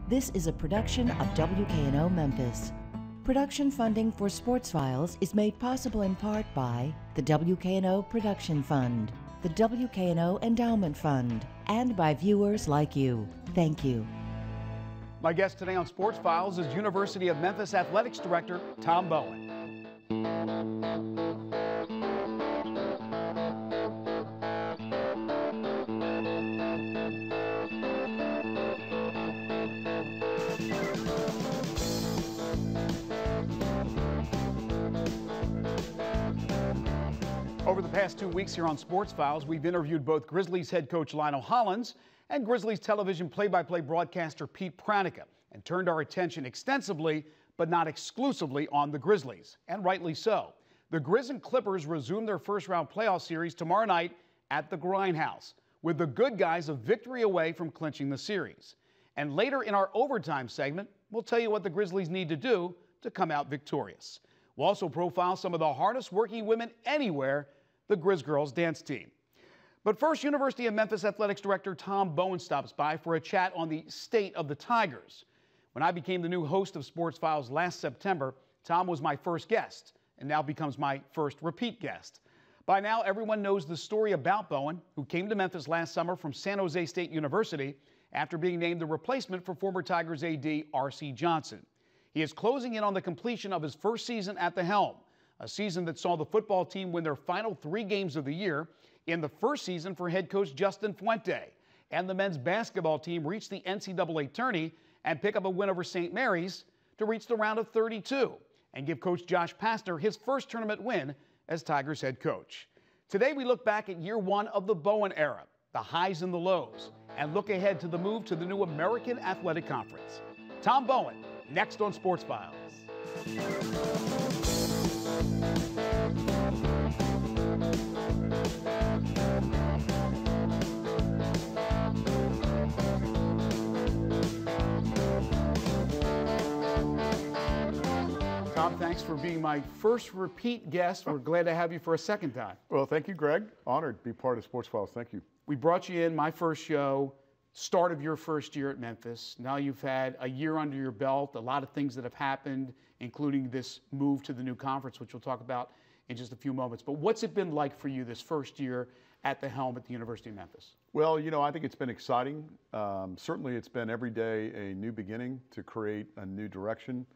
This is a production of WKNO Memphis. Production funding for Sports Files is made possible in part by the WKNO Production Fund, the WKNO Endowment Fund, and by viewers like you. Thank you. My guest today on Sports Files is University of Memphis Athletics Director Tom Bowen. Over the past 2 weeks here on Sports Files, we've interviewed both Grizzlies head coach Lionel Hollins and Grizzlies television play-by-play broadcaster Pete Pranica, and turned our attention extensively, but not exclusively, on the Grizzlies, and rightly so. The Grizz and Clippers resume their first-round playoff series tomorrow night at the Grindhouse, with the good guys a victory away from clinching the series. And later in our overtime segment, we'll tell you what the Grizzlies need to do to come out victorious. We'll also profile some of the hardest working women anywhere, the Grizz Girls dance team. But first, University of Memphis Athletics Director Tom Bowen stops by for a chat on the state of the Tigers. When I became the new host of Sports Files last September, Tom was my first guest and now becomes my first repeat guest. By now, everyone knows the story about Bowen, who came to Memphis last summer from San Jose State University after being named the replacement for former Tigers AD R.C. Johnson. He is closing in on the completion of his first season at the helm, a season that saw the football team win their final 3 games of the year in the first season for head coach Justin Fuente, and the men's basketball team reached the NCAA tourney and pick up a win over St. Mary's to reach the round of 32 and give coach Josh Pastner his first tournament win as Tigers head coach. Today we look back at year 1 of the Bowen era, the highs and the lows, and look ahead to the move to the new American Athletic Conference. Tom Bowen, next on Sports Files. Tom, thanks for being my first repeat guest. We're glad to have you for a second time. Well, thank you, Greg. Honored to be part of Sports Files. Thank you. We brought you in, my first show, start of your first year at Memphis. Now you've had a year under your belt, a lot of things that have happened, including this move to the new conference, which we'll talk about in just a few moments. But what's it been like for you this first year at the helm at the University of Memphis? Well, you know, I think it's been exciting. Certainly it's been every day a new beginning to create a new direction.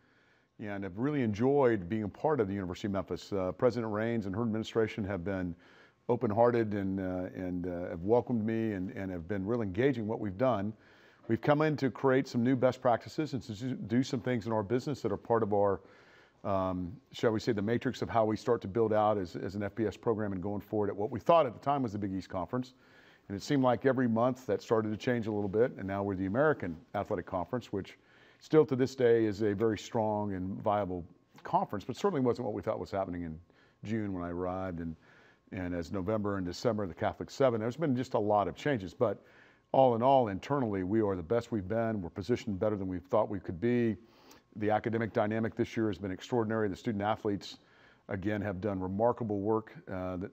And I've really enjoyed being a part of the University of Memphis. President Raines and her administration have been open-hearted and have welcomed me and have been really engaging what we've done. We've come in to create some new best practices and to do some things in our business that are part of our, shall we say, the matrix of how we start to build out as an FBS program and going forward at what we thought at the time was the Big East Conference. And it seemed like every month that started to change a little bit, and now we're the American Athletic Conference, which still to this day is a very strong and viable conference, but certainly wasn't what we thought was happening in June when I arrived, and as November and December, the Catholic 7. There's been just a lot of changes, but all in all, internally, we are the best we've been. We're positioned better than we thought we could be. The academic dynamic this year has been extraordinary. The student athletes, again, have done remarkable work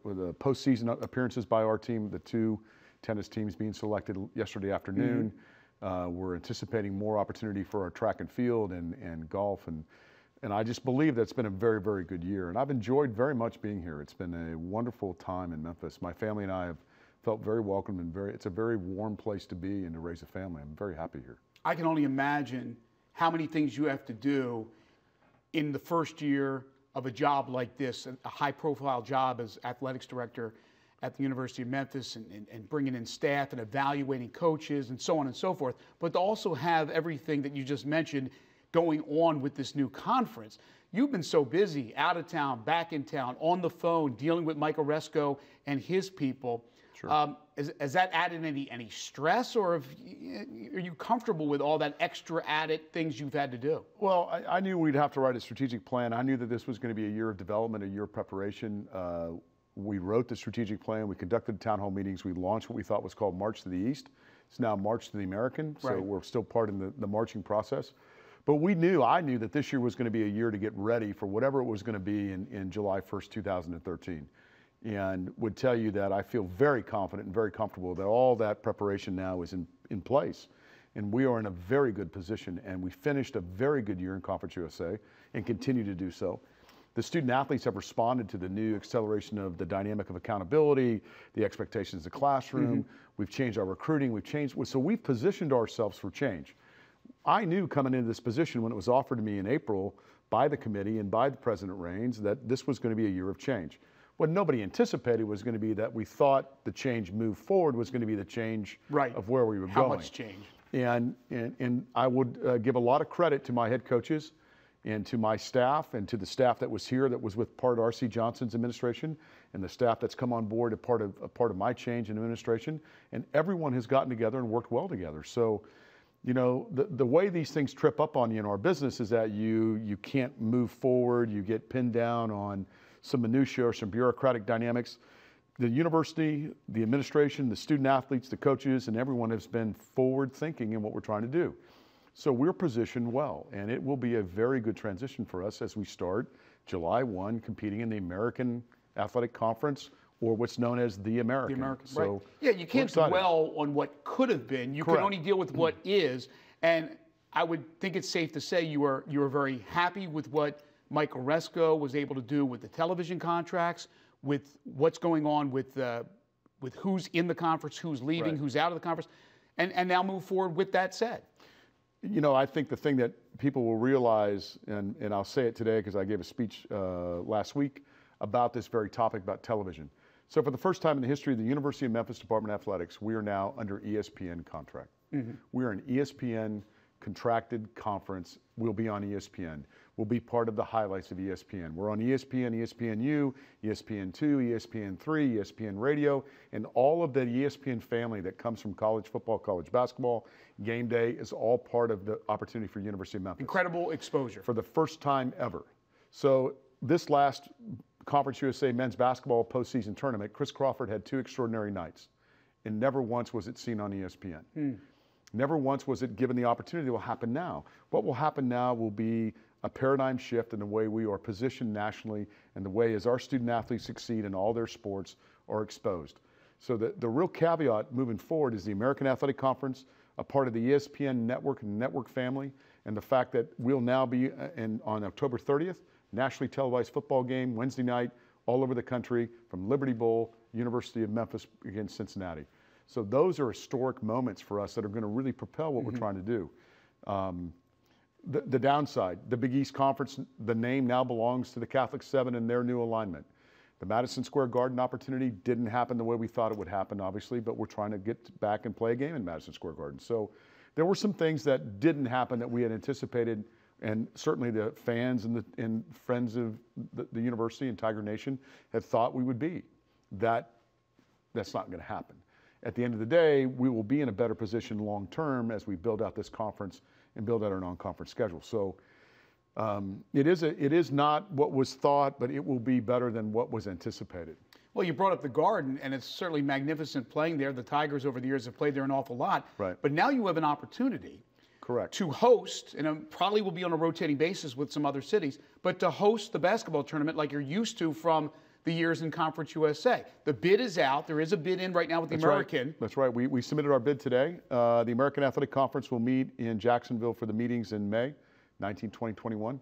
with the postseason appearances by our team, the 2 tennis teams being selected yesterday afternoon. We're anticipating more opportunity for our track and field and golf. And I just believe that's been a very, very good year. And I've enjoyed very much being here. It's been a wonderful time in Memphis. My family and I have felt very welcome and it's a very warm place to be and to raise a family. I'm very happy here. I can only imagine how many things you have to do in the first year of a job like this, a high-profile job as athletics director at the University of Memphis, and bringing in staff and evaluating coaches and so on and so forth, but to also have everything that you just mentioned going on with this new conference. You've been so busy, out of town, back in town, on the phone, dealing with Mike Oresco and his people. Sure. Has that added any stress, or are you comfortable with all that extra added things you've had to do? Well, I knew we'd have to write a strategic plan. I knew that this was going to be a year of development, a year of preparation. We wrote the strategic plan. We conducted town hall meetings. We launched what we thought was called March to the East. It's now March to the American, so right. We're still part in the marching process. But I knew that this year was going to be a year to get ready for whatever it was going to be in July 1st, 2013. And would tell you that I feel very confident and very comfortable that all that preparation now is in place. And we are in a very good position, and we finished a very good year in Conference USA and continue to do so. The student athletes have responded to the new acceleration of the dynamic of accountability, the expectations of the classroom. We've changed our recruiting, so we've positioned ourselves for change. I knew coming into this position when it was offered to me in April by the committee and by the President Raines that this was going to be a year of change. What nobody anticipated was going to be that we thought the change move forward was going to be the change of where we were going. How much change? And I would give a lot of credit to my head coaches and to my staff and to the staff that was here that was with part of R.C. Johnson's administration and the staff that's come on board a part of my change in administration. And everyone has gotten together and worked well together. So, you know, the way these things trip up on you in our business is that you can't move forward, you get pinned down on some minutia or some bureaucratic dynamics. The university, the administration, the student athletes, the coaches, and everyone has been forward thinking in what we're trying to do. So we're positioned well, and it will be a very good transition for us as we start July 1 competing in the American Athletic Conference, or what's known as the American. The American, so right. Yeah, you can't dwell on what could have been. You can only deal with what is. And I would think it's safe to say you are very happy with what Mike Oresco was able to do with the television contracts, with what's going on with who's in the conference, who's leaving, who's out of the conference, and now move forward with that said. You know, I think the thing that people will realize, and I'll say it today because I gave a speech last week about this very topic about television. So for the first time in the history of the University of Memphis Department of Athletics, we are now under ESPN contract. We are an ESPN contracted conference. We'll be on ESPN. We'll be part of the highlights of ESPN. We're on ESPN, ESPNU, ESPN2, ESPN3, ESPN Radio, and all of the ESPN family that comes from college football, college basketball, game day is all part of the opportunity for University of Memphis. Incredible exposure. For the first time ever. So this last Conference USA men's basketball postseason tournament, Chris Crawford had 2 extraordinary nights, and never once was it seen on ESPN. Never once was it given the opportunity. What will happen now? What will happen now will be a paradigm shift in the way we are positioned nationally and the way as our student athletes succeed in all their sports are exposed. So the real caveat moving forward is the American Athletic Conference, a part of the ESPN network and network family, and the fact that we'll now be on October 30th, nationally televised football game, Wednesday night, all over the country, from Liberty Bowl, University of Memphis against Cincinnati. So those are historic moments for us that are going to really propel what we're trying to do. The downside, the Big East Conference, the name now belongs to the Catholic Seven in their new alignment. The Madison Square Garden opportunity didn't happen the way we thought it would happen, obviously, but we're trying to get back and play a game in Madison Square Garden. So there were some things that didn't happen that we had anticipated, and certainly the fans and friends of the university and Tiger Nation had thought we would be. That's not going to happen. At the end of the day, we will be in a better position long term as we build out this conference and build out our non-conference schedule. So it is not what was thought, but it will be better than what was anticipated. Well, you brought up the Garden, and it's certainly magnificent playing there. The Tigers over the years have played there an awful lot. Right. But now you have an opportunity to host, and it probably will be on a rotating basis with some other cities, but to host the basketball tournament like you're used to from the years in Conference USA. The bid is out. There is a bid in right now with the American. That's right. We submitted our bid today. The American Athletic Conference will meet in Jacksonville for the meetings in May 19, 2021.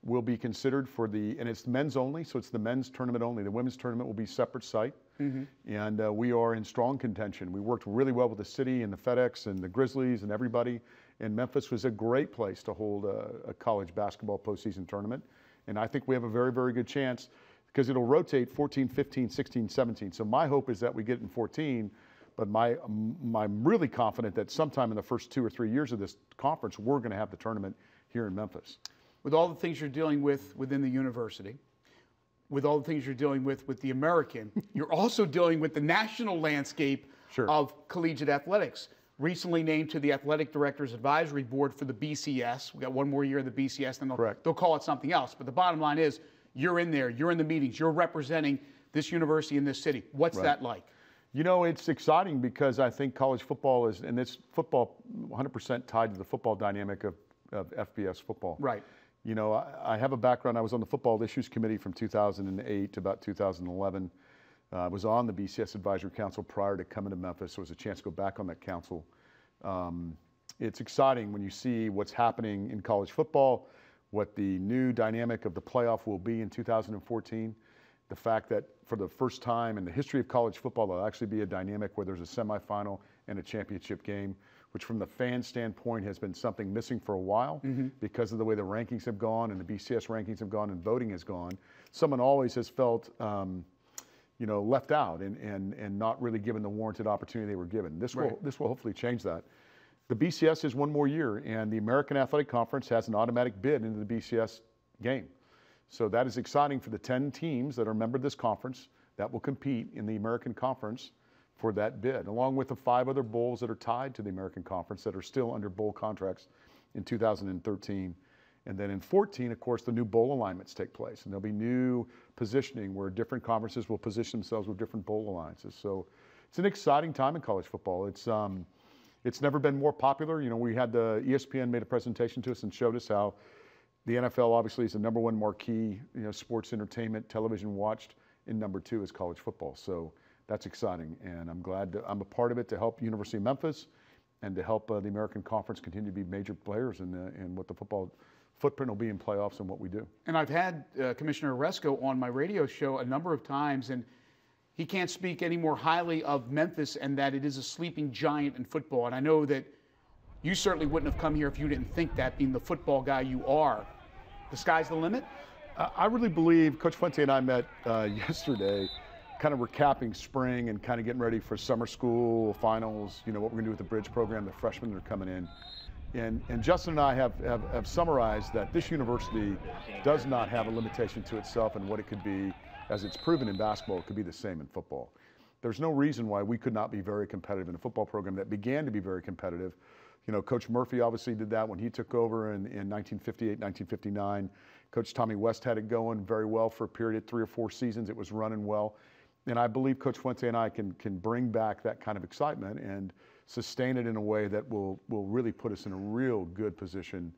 Will be considered for and it's men's only, so it's the men's tournament only. The women's tournament will be separate site. And we are in strong contention. We worked really well with the city and the FedEx and the Grizzlies and everybody. And Memphis was a great place to hold a college basketball postseason tournament. And I think we have a very, very good chance, because it'll rotate 14, 15, 16, 17. So my hope is that we get it in 14, but I'm really confident that sometime in the first 2 or 3 years of this conference, we're going to have the tournament here in Memphis. With all the things you're dealing with within the university, with all the things you're dealing with the American, you're also dealing with the national landscape of collegiate athletics. Recently named to the Athletic Directors Advisory Board for the BCS. We got one more year of the BCS, and they'll call it something else. But the bottom line is, you're in there, you're in the meetings, you're representing this university in this city. What's that like? You know, it's exciting because I think college football is, and it's football 100% tied to the football dynamic of FBS football. Right. You know, I have a background. I was on the Football Issues Committee from 2008 to about 2011. I was on the BCS Advisory Council prior to coming to Memphis, so it was a chance to go back on that council. it's exciting when you see what's happening in college football, what the new dynamic of the playoff will be in 2014. The fact that for the first time in the history of college football, there'll actually be a dynamic where there's a semifinal and a championship game, which from the fan standpoint has been something missing for a while because of the way the rankings have gone and the BCS rankings have gone and voting has gone. Someone always has felt left out and not really given the warranted opportunity they were given. This will hopefully change that. The BCS is one more year, and the American Athletic Conference has an automatic bid into the BCS game. So that is exciting for the 10 teams that are a member of this conference that will compete in the American Conference for that bid, along with the 5 other bowls that are tied to the American Conference that are still under bowl contracts in 2013. And then in 14, of course, the new bowl alignments take place, and there'll be new positioning where different conferences will position themselves with different bowl alliances. So it's an exciting time in college football. It's never been more popular. We had the ESPN made a presentation to us and showed us how the NFL obviously is the #1 marquee, sports entertainment, television watched, and #2 is college football. So that's exciting, and I'm glad I'm a part of it to help University of Memphis and to help the American Conference continue to be major players in what the football footprint will be in playoffs and what we do. And I've had Commissioner Oresco on my radio show a number of times, and he can't speak any more highly of Memphis and that it is a sleeping giant in football. And I know that you certainly wouldn't have come here if you didn't think that, being the football guy you are. The sky's the limit? I really believe Coach Fuente and I met yesterday, kind of recapping spring and kind of getting ready for summer school, finals, what we're going to do with the bridge program, the freshmen that are coming in. And Justin and I have summarized that this university does not have a limitation to itself and what it could be. As it's proven in basketball, it could be the same in football. There's no reason why we could not be very competitive in a football program that began to be very competitive. Coach Murphy obviously did that when he took over in 1958, 1959. Coach Tommy West had it going very well for a period of 3 or 4 seasons. It was running well. And I believe Coach Fuente and I can bring back that kind of excitement and sustain it in a way that will really put us in a real good position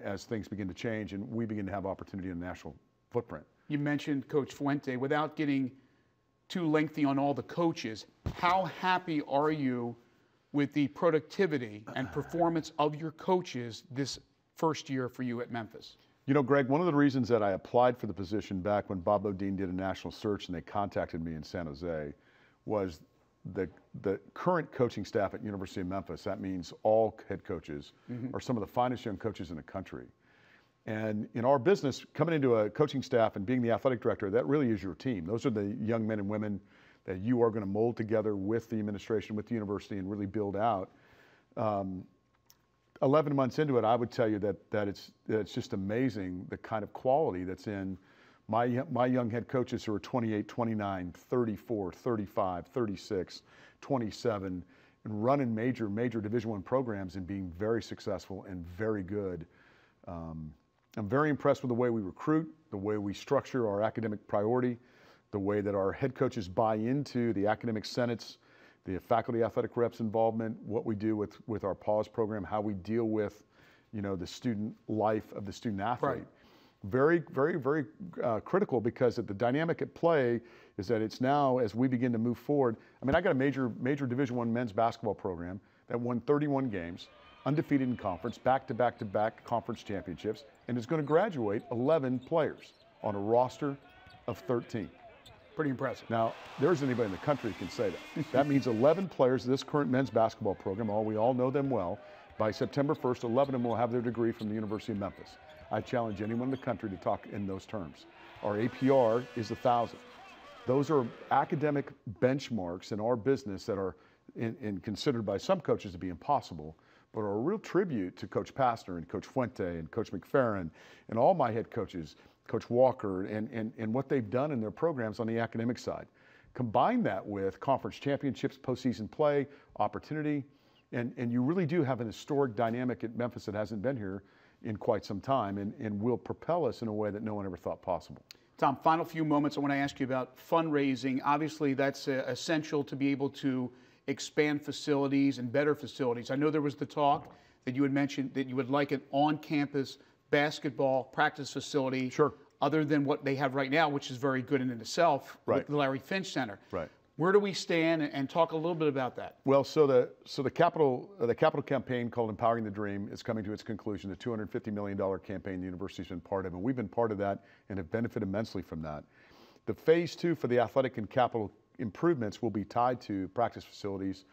as things begin to change and we begin to have opportunity in the national footprint. You mentioned Coach Fuente. Without getting too lengthy on all the coaches, how happy are you with the productivity and performance of your coaches this first year for you at Memphis? Greg, one of the reasons that I applied for the position back when Bob Bodine did a national search and they contacted me in San Jose was the current coaching staff at University of Memphis. That means all head coaches are some of the finest young coaches in the country. And in our business, coming into a coaching staff and being the athletic director, that really is your team. Those are the young men and women that you are going to mold together with the administration, with the university, and really build out. 11 months into it, I would tell you that it's just amazing the kind of quality that's in my young head coaches who are 28, 29, 34, 35, 36, 27, and running major Division I programs and being very successful and very good. I'm very impressed with the way we recruit, the way we structure our academic priority, the way that our head coaches buy into the academic senates, the faculty athletic reps involvement, what we do with our PAWS program, how we deal with, the student life of the student athlete. Right. Very, very, very critical because the dynamic at play is that it's now, as we begin to move forward, I got a major Division I men's basketball program that won 31 games, undefeated in conference, back-to-back conference championships, and is going to graduate 11 players on a roster of 13. Pretty impressive. Now, there isn't anybody in the country who can say that. That means 11 players of this current men's basketball program, we all know them well. By September 1st, 11 of them will have their degree from the University of Memphis. I challenge anyone in the country to talk in those terms. Our APR is 1,000. Those are academic benchmarks in our business that are considered by some coaches to be impossible, but are a real tribute to Coach Pastner and Coach Fuente and Coach McFerrin and all my head coaches, Coach Walker, and what they've done in their programs on the academic side. Combine that with conference championships, postseason play, opportunity, and you really do have an historic dynamic at Memphis that hasn't been here in quite some time and will propel us in a way that no one ever thought possible. Tom, final few moments, I want to ask you about fundraising. Obviously, that's essential to be able to expand facilities and better facilities. I know there was the talk that you had mentioned that you would like an on-campus basketball practice facility, sure, other than what they have right now, which is very good in itself, right, with the Larry Finch Center. Right. Where do we stand, and talk a little bit about that? Well, so the capital campaign called Empowering the Dream is coming to its conclusion. The $250 million campaign the university's been part of, and we've been part of that and have benefited immensely from that. The phase 2 for the athletic and capital improvements will be tied to practice facilities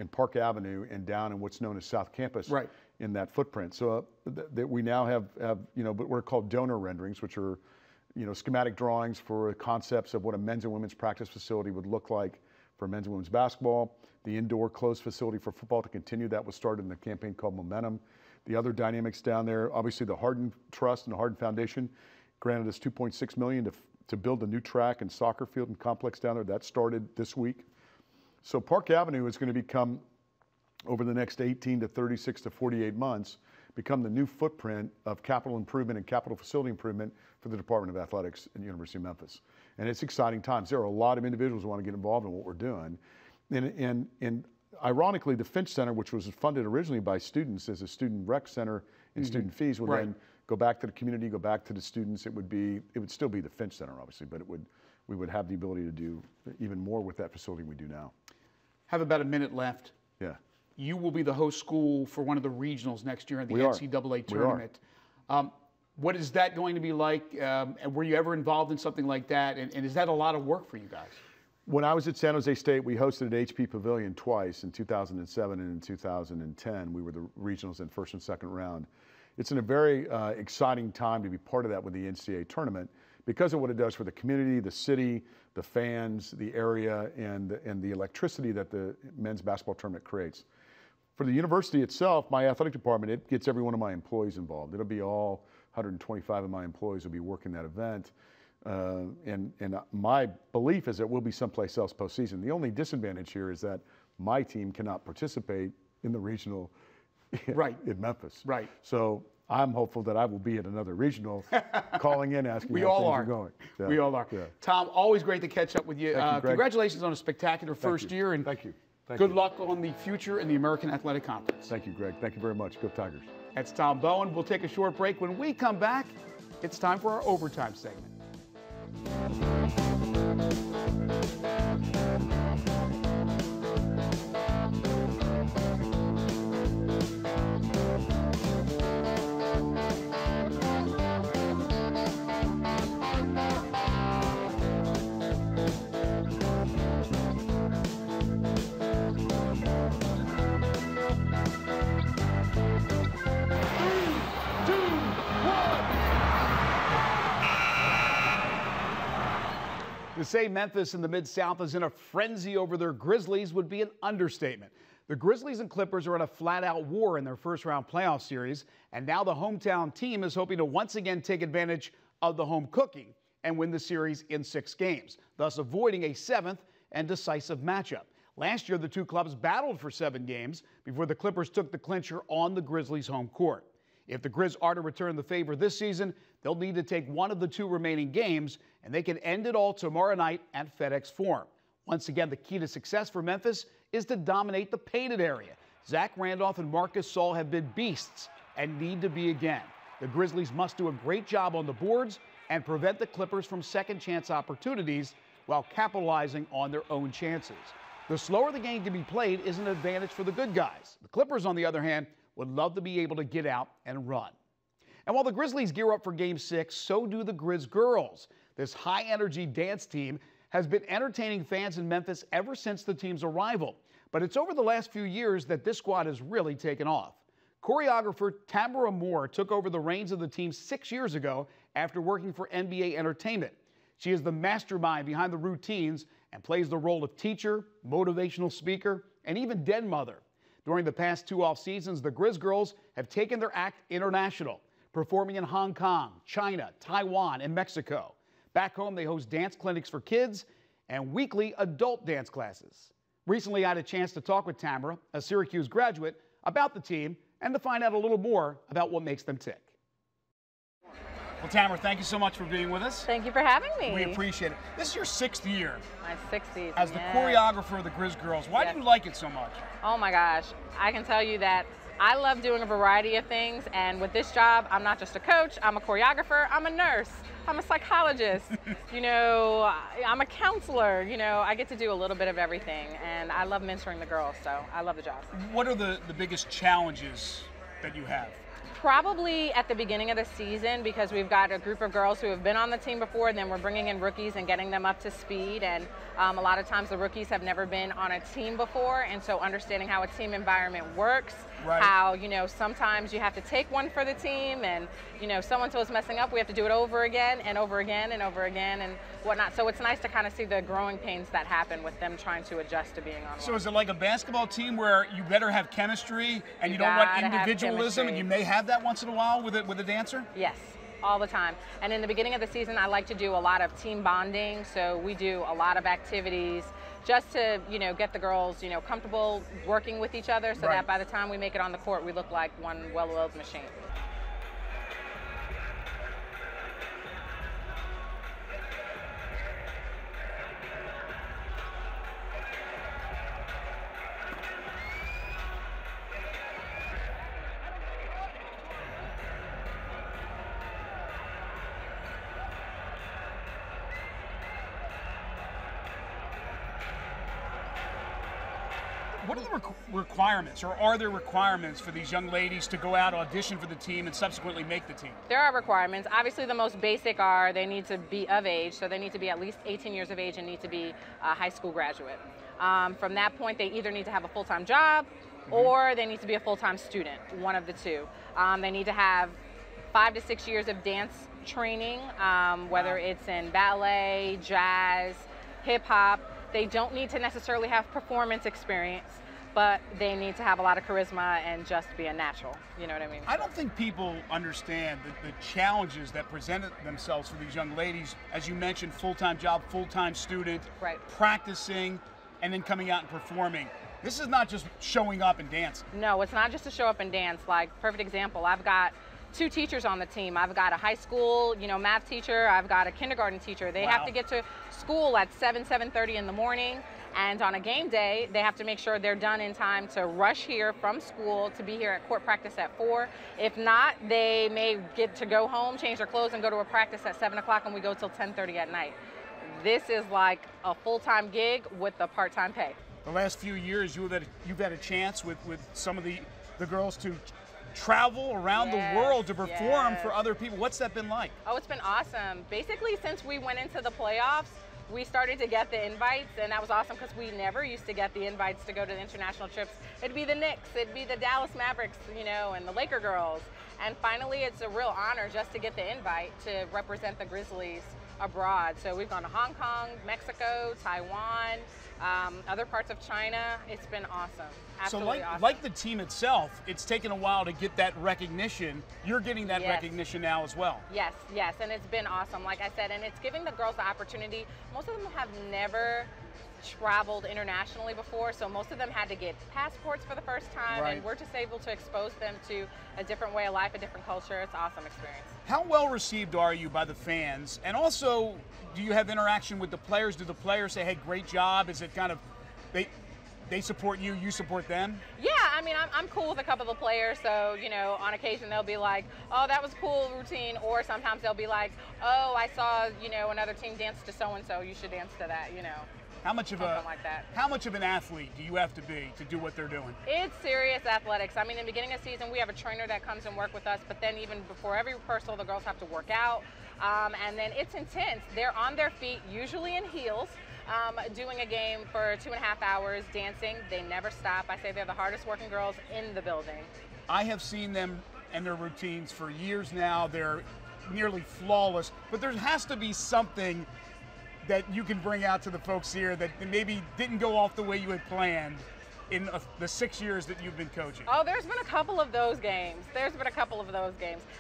in Park Avenue and down in what's known as South Campus, right, in that footprint. So that we now have what we're called donor renderings, which are schematic drawings for concepts of what a men's and women's practice facility would look like for men's and women's basketball, the indoor closed facility for football to continue. That was started in the campaign called Momentum. The other dynamics down there, obviously the Hardin Trust and the Hardin Foundation granted us $2.6 million to build a new track and soccer field and complex down there. That started this week. So Park Avenue is going to become, over the next 18 to 36 to 48 months, become the new footprint of capital improvement and capital facility improvement for the Department of Athletics in the University of Memphis. And it's exciting times. There are a lot of individuals who want to get involved in what we're doing. And ironically, the Finch Center, which was funded originally by students as a student rec center and student fees, would then go back to the community, go back to the students. It would still be the Finch Center, obviously, but we would have the ability to do even more with that facility than we do now. Have about a minute left. Yeah. You will be the host school for one of the regionals next year in the NCAA tournament. What is that going to be like? And were you ever involved in something like that? And is that a lot of work for you guys? When I was at San Jose State, we hosted at HP Pavilion twice, in 2007 and in 2010. We were the regionals in first and second round. It's in a very exciting time to be part of that with the NCAA tournament because of what it does for the community, the city, the fans, the area, and the electricity that the men's basketball tournament creates. For the university itself, my athletic department, it gets every one of my employees involved. It'll be all 125 of my employees will be working that event. And my belief is that we'll be someplace else postseason. The only disadvantage here is that my team cannot participate in the regional in Memphis. Right. So I'm hopeful that I will be at another regional calling in, asking how things are going. Yeah. We all are. Yeah. Tom, always great to catch up with you. Thank you, Greg. Congratulations on a spectacular first year. And thank you. Good luck on the future in the American Athletic Conference. Thank you, Greg. Thank you very much. Go Tigers. That's Tom Bowen. We'll take a short break. When we come back, it's time for our overtime segment. To say Memphis and the Mid-South is in a frenzy over their Grizzlies would be an understatement. The Grizzlies and Clippers are in a flat-out war in their first-round playoff series, and now the hometown team is hoping to once again take advantage of the home cooking and win the series in 6 games, thus avoiding a 7th and decisive matchup. Last year, the two clubs battled for 7 games before the Clippers took the clincher on the Grizzlies' home court. If the Grizz are to return the favor this season, they'll need to take one of the 2 remaining games, and they can end it all tomorrow night at FedEx Forum. Once again, the key to success for Memphis is to dominate the painted area. Zach Randolph and Marcus Saul have been beasts and need to be again. The Grizzlies must do a great job on the boards and prevent the Clippers from second-chance opportunities while capitalizing on their own chances. The slower the game can be played is an advantage for the good guys. The Clippers, on the other hand, would love to be able to get out and run. And while the Grizzlies gear up for Game 6, so do the Grizz girls. This high-energy dance team has been entertaining fans in Memphis ever since the team's arrival. But it's over the last few years that this squad has really taken off. Choreographer Tamara Moore took over the reins of the team 6 years ago after working for NBA Entertainment. She is the mastermind behind the routines and plays the role of teacher, motivational speaker, and even den mother. During the past 2 off seasons, the Grizz girls have taken their act international, performing in Hong Kong, China, Taiwan, and Mexico. Back home, they host dance clinics for kids and weekly adult dance classes. Recently, I had a chance to talk with Tamara, a Syracuse graduate, about the team and to find out a little more about what makes them tick. Well, Tamara, thank you so much for being with us. Thank you for having me. We appreciate it. This is your 6th year. My 6th as the choreographer of the Grizz girls. Why do you like it so much? Oh my gosh. I can tell you that I love doing a variety of things, and with this job, I'm not just a coach, I'm a choreographer, I'm a nurse, I'm a psychologist, you know, I'm a counselor, you know, I get to do a little bit of everything, and I love mentoring the girls, so I love the job. What are the biggest challenges that you have? Probably at the beginning of the season, because we've got a group of girls who have been on the team before, and then we're bringing in rookies and getting them up to speed. And a lot of times the rookies have never been on a team before, and so understanding how a team environment works, right. How, you know, sometimes you have to take one for the team, and, you know, so-and-so is messing up, we have to do it over again and over again and over again and whatnot. So it's nice to kind of see the growing pains that happen with them trying to adjust to being on. So is it like a basketball team where you better have chemistry and you don't want individualism, and you may have that once in a while with a dancer? Yes, all the time. And in the beginning of the season, I like to do a lot of team bonding. So we do a lot of activities just to, you know, get the girls, you know, comfortable working with each other, so right. that by the time we make it on the court, we look like one well-oiled machine. What are the requirements, or are there requirements for these young ladies to go out, audition for the team, and subsequently make the team? There are requirements. Obviously, the most basic are they need to be of age, so they need to be at least 18 years of age and need to be a high school graduate. From that point, they either need to have a full-time job or they need to be a full-time student, one of the two. They need to have 5 to 6 years of dance training, whether it's in ballet, jazz, hip-hop. They don't need to necessarily have performance experience, but they need to have a lot of charisma and just be a natural. You know what I mean? I don't think people understand the challenges that presented themselves for these young ladies. As you mentioned, full-time job, full-time student, right. Practicing, and then coming out and performing. This is not just showing up and dancing. No, it's not just to show up and dance. Like, perfect example, I've got 2 teachers on the team. I've got a high school, you know, math teacher. I've got a kindergarten teacher. They have to get to school at 7:30 in the morning. And on a game day, they have to make sure they're done in time to rush here from school to be here at court practice at 4. If not, they may get to go home, change their clothes, and go to a practice at 7 o'clock, and we go till 10:30 at night. This is like a full-time gig with the part-time pay. The last few years, you've had a chance with some of the girls to travel around the world to perform for other people. What's that been like? Oh, it's been awesome. Basically, since we went into the playoffs, we started to get the invites, and that was awesome because we never used to get the invites to go to the international trips. It'd be the Knicks, it'd be the Dallas Mavericks, you know, and the Laker girls. And finally, it's a real honor just to get the invite to represent the Grizzlies abroad. So we've gone to Hong Kong, Mexico, Taiwan, other parts of China. It's been awesome. Absolutely so awesome. Like the team itself, it's taken a while to get that recognition. You're getting that recognition now as well. Yes, yes, and it's been awesome, like I said, and it's giving the girls the opportunity. Most of them have never traveled internationally before, so most of them had to get passports for the first time, and we're just able to expose them to a different way of life, a different culture. It's an awesome experience. How well received are you by the fans? And also, do you have interaction with the players? Do the players say, hey, great job? Is it kind of, they support you, you support them? Yeah, I mean, I'm cool with a couple of the players, so, you know, on occasion they'll be like, oh, that was a cool routine, or sometimes they'll be like, oh, I saw, you know, another team dance to so-and-so, you should dance to that, you know. How much of how much of an athlete do you have to be to do what they're doing? It's serious athletics. I mean, in the beginning of the season, we have a trainer that comes and works with us, but then even before every rehearsal, the girls have to work out, and then it's intense. They're on their feet, usually in heels, doing a game for 2.5 hours, dancing. They never stop. I say they're the hardest working girls in the building. I have seen them and their routines for years now. They're nearly flawless, but there has to be something that you can bring out to the folks here that maybe didn't go off the way you had planned in the 6 years that you've been coaching? Oh, there's been a couple of those games.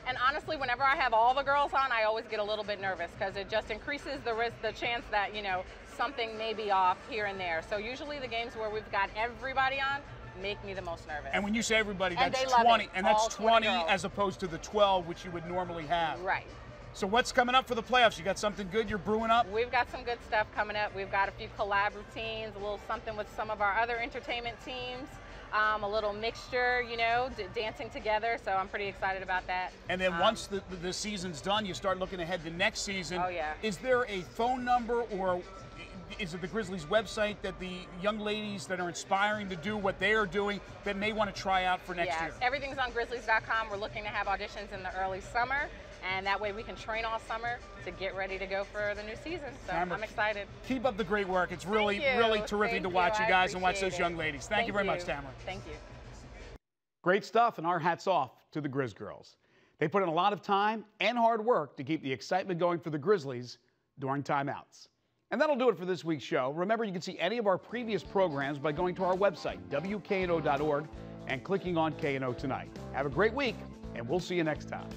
And honestly, whenever I have all the girls on, I always get a little bit nervous because it just increases the chance that, you know, something may be off here and there. So usually the games where we've got everybody on make me the most nervous. And when you say everybody, that's 20, and that's 20 as opposed to the 12 which you would normally have. Right. So what's coming up for the playoffs? You got something good you're brewing up? We've got some good stuff coming up. We've got a few collab routines, a little something with some of our other entertainment teams. a little mixture, you know, dancing together. So I'm pretty excited about that. And then once the season's done, you start looking ahead to next season. Oh, yeah. Is there a phone number, or is it the Grizzlies website that the young ladies that are inspiring to do what they are doing that may want to try out for next year? Everything's on Grizzlies.com. We're looking to have auditions in the early summer, and that way we can train all summer to get ready to go for the new season. So I'm excited. Keep up the great work. It's really terrific to watch you guys and watch those young ladies. Thank you very much, Tamara. Thank you. Great stuff, and our hats off to the Grizz girls. They put in a lot of time and hard work to keep the excitement going for the Grizzlies during timeouts. And that'll do it for this week's show. Remember, you can see any of our previous programs by going to our website, WKNO.org, and clicking on KNO Tonight. Have a great week, and we'll see you next time.